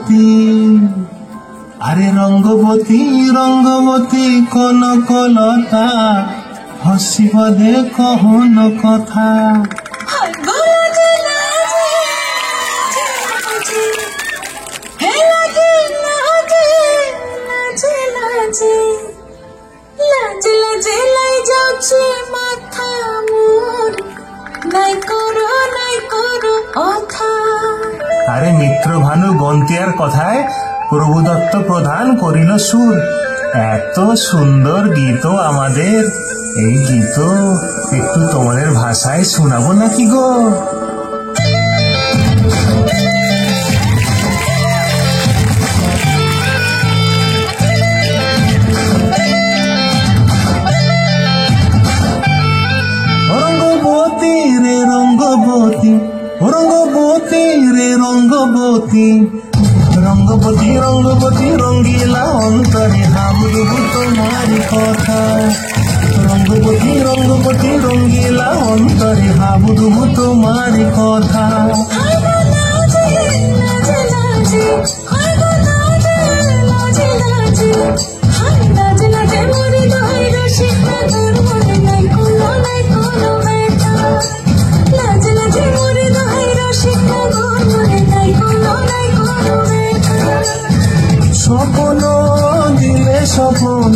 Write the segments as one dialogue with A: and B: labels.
A: রঙ্গবতী, আরে রঙ্গবতী রঙ্গবতী কনকলতা, হসিব দে কহন কথা। আরে মিত্র ভানু গন্তিয়ার কথায় প্রভু দত্ত প্রধান করিল সুর। এত সুন্দর গীত আমাদের, এই গীত একটু তোমাদের ভাষায় শোনাবো নাকি গো? রঙ্গবতী রে রঙ্গবতী, রঙ্গবতী রে রঙ্গবতী, রঙ্গবতী রঙ্গবতী রঙ্গিলা অন্তরে হাবুডুবু তোমারি কথা। রঙ্গবতী রঙ্গবতী রঙ্গিলা অন্তরে হাবুডুবু তোমারি কথা। স্বপ্ন দিলে স্বপ্ন,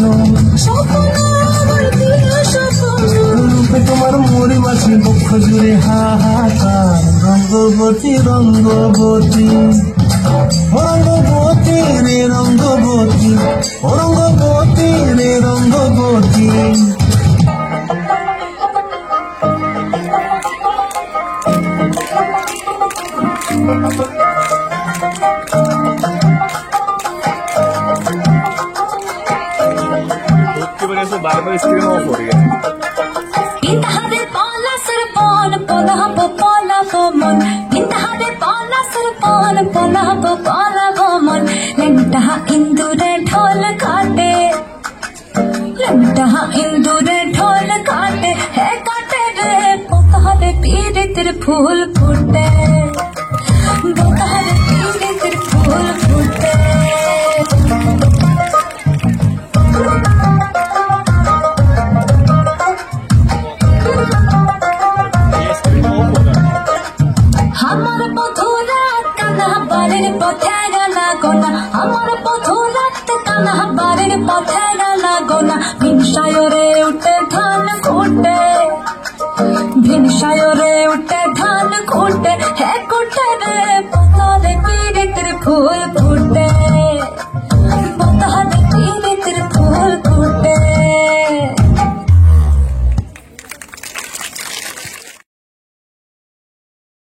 A: রূপে তোমার মরি বাছি বক্ষ জুড়ে হাহাকার। রঙ্গবতী রঙ্গবতী, রঙ্গবতী রে রঙ্গবতী, রঙ্গবতী রে রঙ্গবতী।
B: बार-बार स्क्रीन ऑफ हो रही है।
C: इंतहारे पाला सरपान पोला पोला गोमन, इंतहारे पाला सरपान पोला पोला गोमन। लंटहा इंदुरे ढोल काटे, लंटहा इंदुरे ढोल काटे, है काटे रे पोतारे पीरे तेरे फूल फूटे, पोतारे पीरे तेरे फूल फूटे। আমার পথরাত কানা বাড়ির পথে গেলা গোনা, আমার পথরাত কানা বাড়ির পথে গেলা গোনা। ভিনসায়রে উঠে ধান কুটে, ভিনসায়রে উঠে ধান কুটে, হে কুটে রে পতারে পীড়িতের ফুল।